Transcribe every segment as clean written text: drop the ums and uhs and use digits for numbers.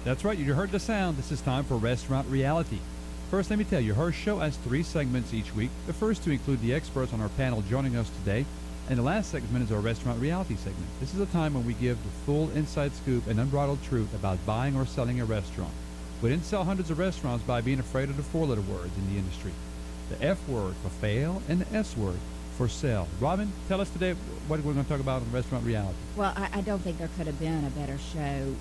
That's right, you heard the sound. This is time for Restaurant Reality. First, let me tell you, her show has three segments each week. The first two include the experts on our panel joining us today, and the last segment is our Restaurant Reality segment. This is a time when we give the full inside scoop and unbridled truth about buying or selling a restaurant. We didn't sell hundreds of restaurants by being afraid of the four-letter words in the industry. The F word for fail and the S word for sell. Robin, tell us today what we're going to talk about on Restaurant Reality. Well, I don't think there could have been a better show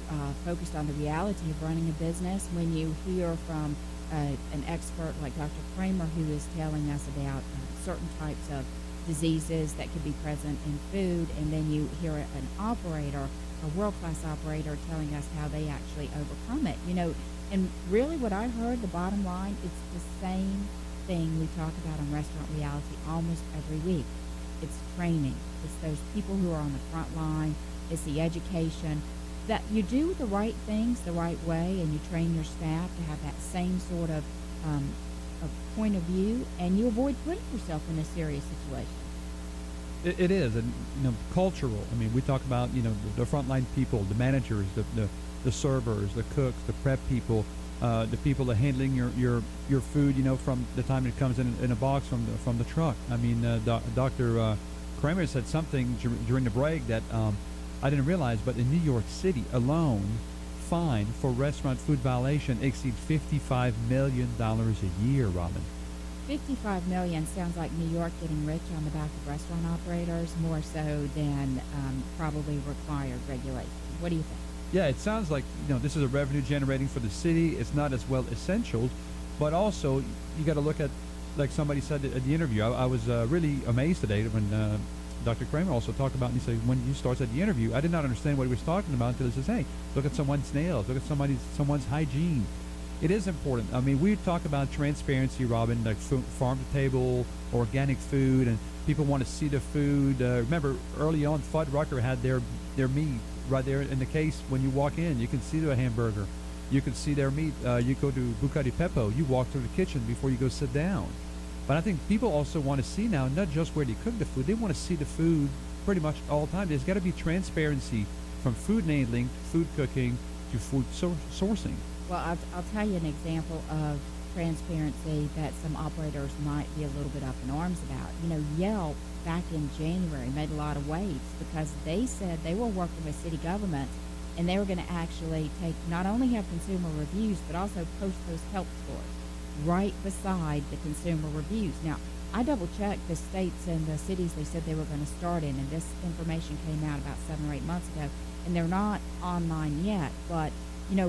focused on the reality of running a business when you hear from an expert like Dr. Kramer, who is telling us about certain types of diseases that could be present in food, and then you hear an operator, a world-class operator, telling us how they actually overcome it. And really what I heard, the bottom line, it's the same thing we talk about on Restaurant Reality almost every week. It's training. It's those people who are on the front line. It's the education. That you do the right things the right way, and you train your staff to have that same sort of point of view, and you avoid putting yourself in a serious situation. It is, and cultural. I mean, we talk about the frontline people, the managers, the servers, the cooks, the prep people, the people that are handling your food. From the time it comes in a box from the truck. I mean, Dr. Kramer said something during the break that I didn't realize, but in New York City alone, fine for restaurant food violation exceeds $55 million a year, Robin. $55 million sounds like New York getting rich on the back of restaurant operators more so than probably required regulation. What do you think? Yeah, it sounds like this is a revenue generating for the city. It's not as well essentials, but also you got to look at, like somebody said at the interview. I was really amazed today when Dr. Kramer also talked about, and he said when you started the interview, I did not understand what he was talking about until he says, hey, look at someone's nails, look at someone's hygiene. It is important. I mean, we talk about transparency, Robin, like farm to table, organic food, and people want to see the food. Remember, early on, Fuddrucker had their meat right there in the case. When you walk in, you can see the hamburger. You can see their meat. You go to Buca di Beppo, you walk through the kitchen before you go sit down. But I think people also want to see now, not just where they cook the food, they want to see the food pretty much all the time. There's got to be transparency from food handling to food cooking to food sourcing. Well, I'll tell you an example of transparency that some operators might be a little bit up in arms about. YELP back in January made a lot of waves because they said they were working with city governments, and they were going to actually not only have consumer reviews, but also post those help scores right beside the consumer reviews. Now, I double-checked the states and the cities they said they were going to start in, and this information came out about 7 or 8 months ago, and they're not online yet. But,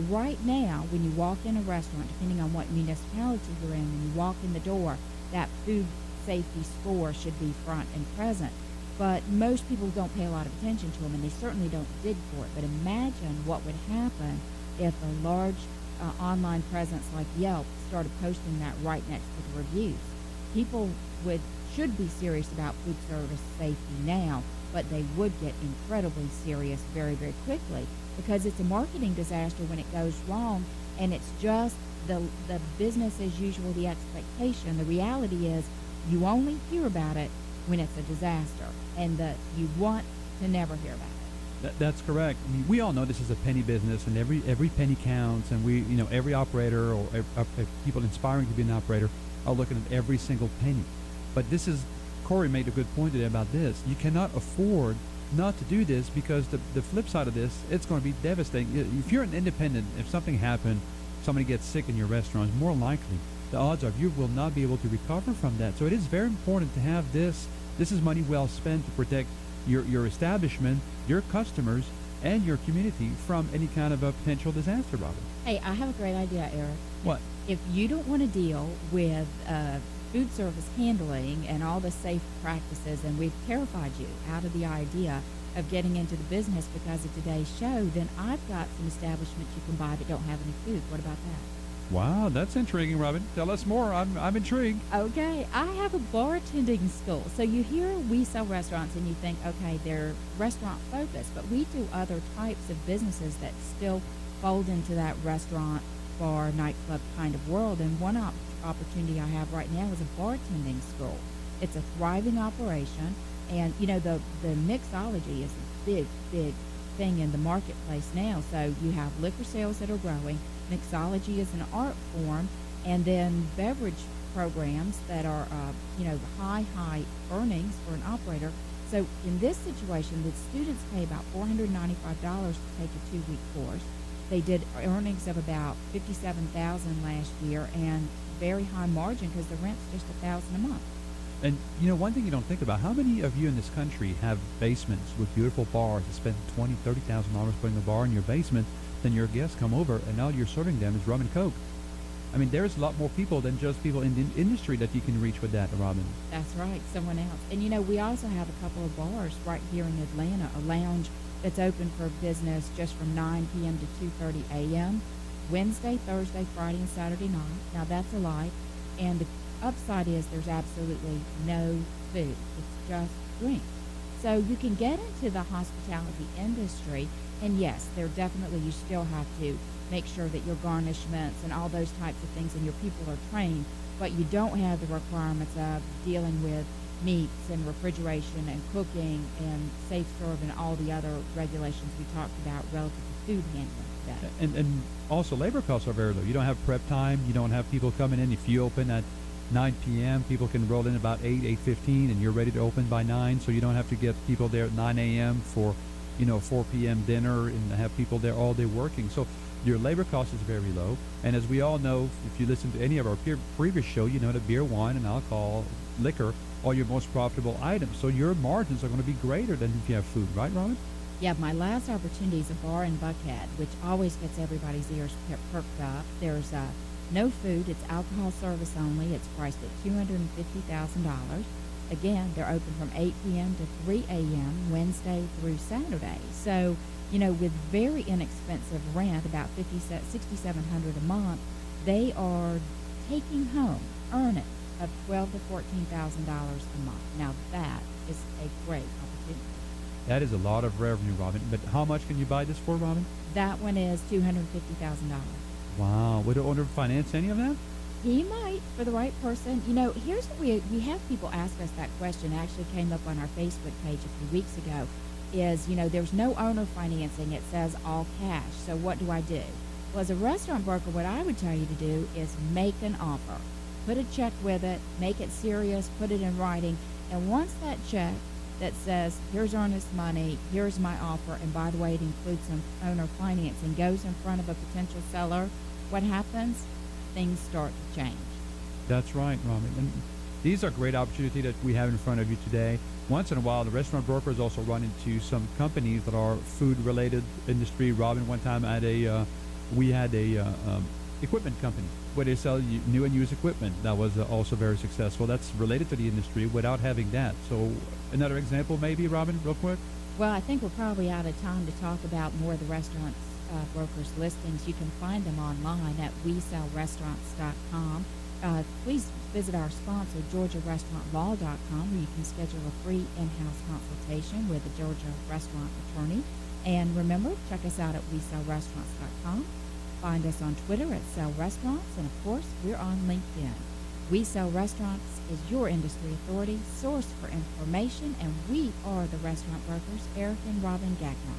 right now, when you walk in a restaurant, depending on what municipality you're in, when you walk in the door, that food safety score should be front and present. But most people don't pay a lot of attention to them, and they certainly don't dig for it. But imagine what would happen if a large online presence like Yelp started posting that right next to the reviews. People should be serious about food service safety now, but they would get incredibly serious very, very quickly because it's a marketing disaster when it goes wrong, and it's just the business as usual, the expectation. The reality is you only hear about it when it's a disaster, and that you want to never hear about it. That's correct. I mean, we all know this is a penny business, and every penny counts. And every operator or people inspiring to be an operator are looking at every single penny. But Corey made a good point today about this. You cannot afford not to do this because the flip side of this, it's going to be devastating. If you're an independent, if something happened, somebody gets sick in your restaurant, more likely the odds are you will not be able to recover from that. So it is very important to have this. This is money well spent to protect your establishment, your customers, and your community from any kind of a potential disaster, Robin. Hey, I have a great idea, Eric. What? If you don't want to deal with food service handling and all the safe practices, and we've terrified you out of the idea of getting into the business because of today's show, then I've got some establishments you can buy that don't have any food. What about that? Wow, that's intriguing, Robin. Tell us more. I'm intrigued. Okay, I have a bartending school. So you hear we sell restaurants and you think, okay, they're restaurant focused, but we do other types of businesses that still fold into that restaurant, bar, nightclub kind of world. And one opportunity I have right now is a bartending school. It's a thriving operation, and the mixology is a big thing in the marketplace now. So you have liquor sales that are growing, mixology is an art form, and then beverage programs that are, high earnings for an operator. So in this situation, the students pay about $495 to take a 2-week course. They did earnings of about $57,000 last year, and very high margin because the rent's just $1,000 a month. And one thing you don't think about: how many of you in this country have basements with beautiful bars that spend $20,000-$30,000 putting a bar in your basement? Then your guests come over, and all you're serving them is rum and coke. I mean, there's a lot more people than just people in the industry that you can reach with that, Robin. That's right, someone else. And we also have a couple of bars right here in Atlanta, a lounge that's open for business just from 9 p.m. to 2:30 a.m. Wednesday, Thursday, Friday, and Saturday night. Now that's a lie. And the upside is there's absolutely no food. It's just drink. So you can get into the hospitality industry, and yes, you still have to make sure that your garnishments and all those types of things and your people are trained, but you don't have the requirements of dealing with meats and refrigeration and cooking and safe serve and all the other regulations we talked about relative to food handling today. And also, labor costs are very low. You don't have prep time. You don't have people coming in. If you open at 9 p.m., people can roll in about 8:15, and you're ready to open by 9, so you don't have to get people there at 9 a.m. for 4 p.m. dinner and have people there all day working. So your labor cost is very low. And as we all know, if you listen to any of our previous show, you know that beer, wine, and alcohol, liquor are your most profitable items. So your margins are going to be greater than if you have food, right, Robin? Yeah, my last opportunity is a bar in Buckhead, which always gets everybody's ears perked up. There's no food. It's alcohol service only. It's priced at $250,000. Again, they're open from 8 p.m. to 3 a.m. Wednesday through Saturday. So, with very inexpensive rent, about $6,700 a month, they are taking home earnings of $12,000 to $14,000 a month. Now that is a great opportunity. That is a lot of revenue, Robin. But how much can you buy this for, Robin? That one is $250,000. Wow. Would the owner finance any of that? He might, for the right person. Here's what we have people ask us that question. It actually came up on our Facebook page a few weeks ago. There's no owner financing. It says all cash. So what do I do? Well, as a restaurant broker, what I would tell you to do is make an offer. Put a check with it. Make it serious. Put it in writing. And once that check that says, here's earnest money, here's my offer, and by the way, it includes some owner financing, goes in front of a potential seller, what happens? Things start to change. That's right, Robin. And these are great opportunities that we have in front of you today. Once in a while, the restaurant brokers also run into some companies that are food-related industry. Robin, one time we had a equipment company where they sell new and used equipment. That was also very successful. That's related to the industry without having that. So another example maybe, Robin, real quick? Well, I think we're probably out of time to talk about more of the restaurants brokers listings. You can find them online at WeSellRestaurants.com. Please visit our sponsor, GeorgiaRestaurantLaw.com, where you can schedule a free in-house consultation with a Georgia restaurant attorney. And remember, check us out at WeSellRestaurants.com. Find us on Twitter at Sell Restaurants, and of course, we're on LinkedIn. We Sell Restaurants is your industry authority, source for information, and we are the restaurant brokers, Eric and Robin Gagnon.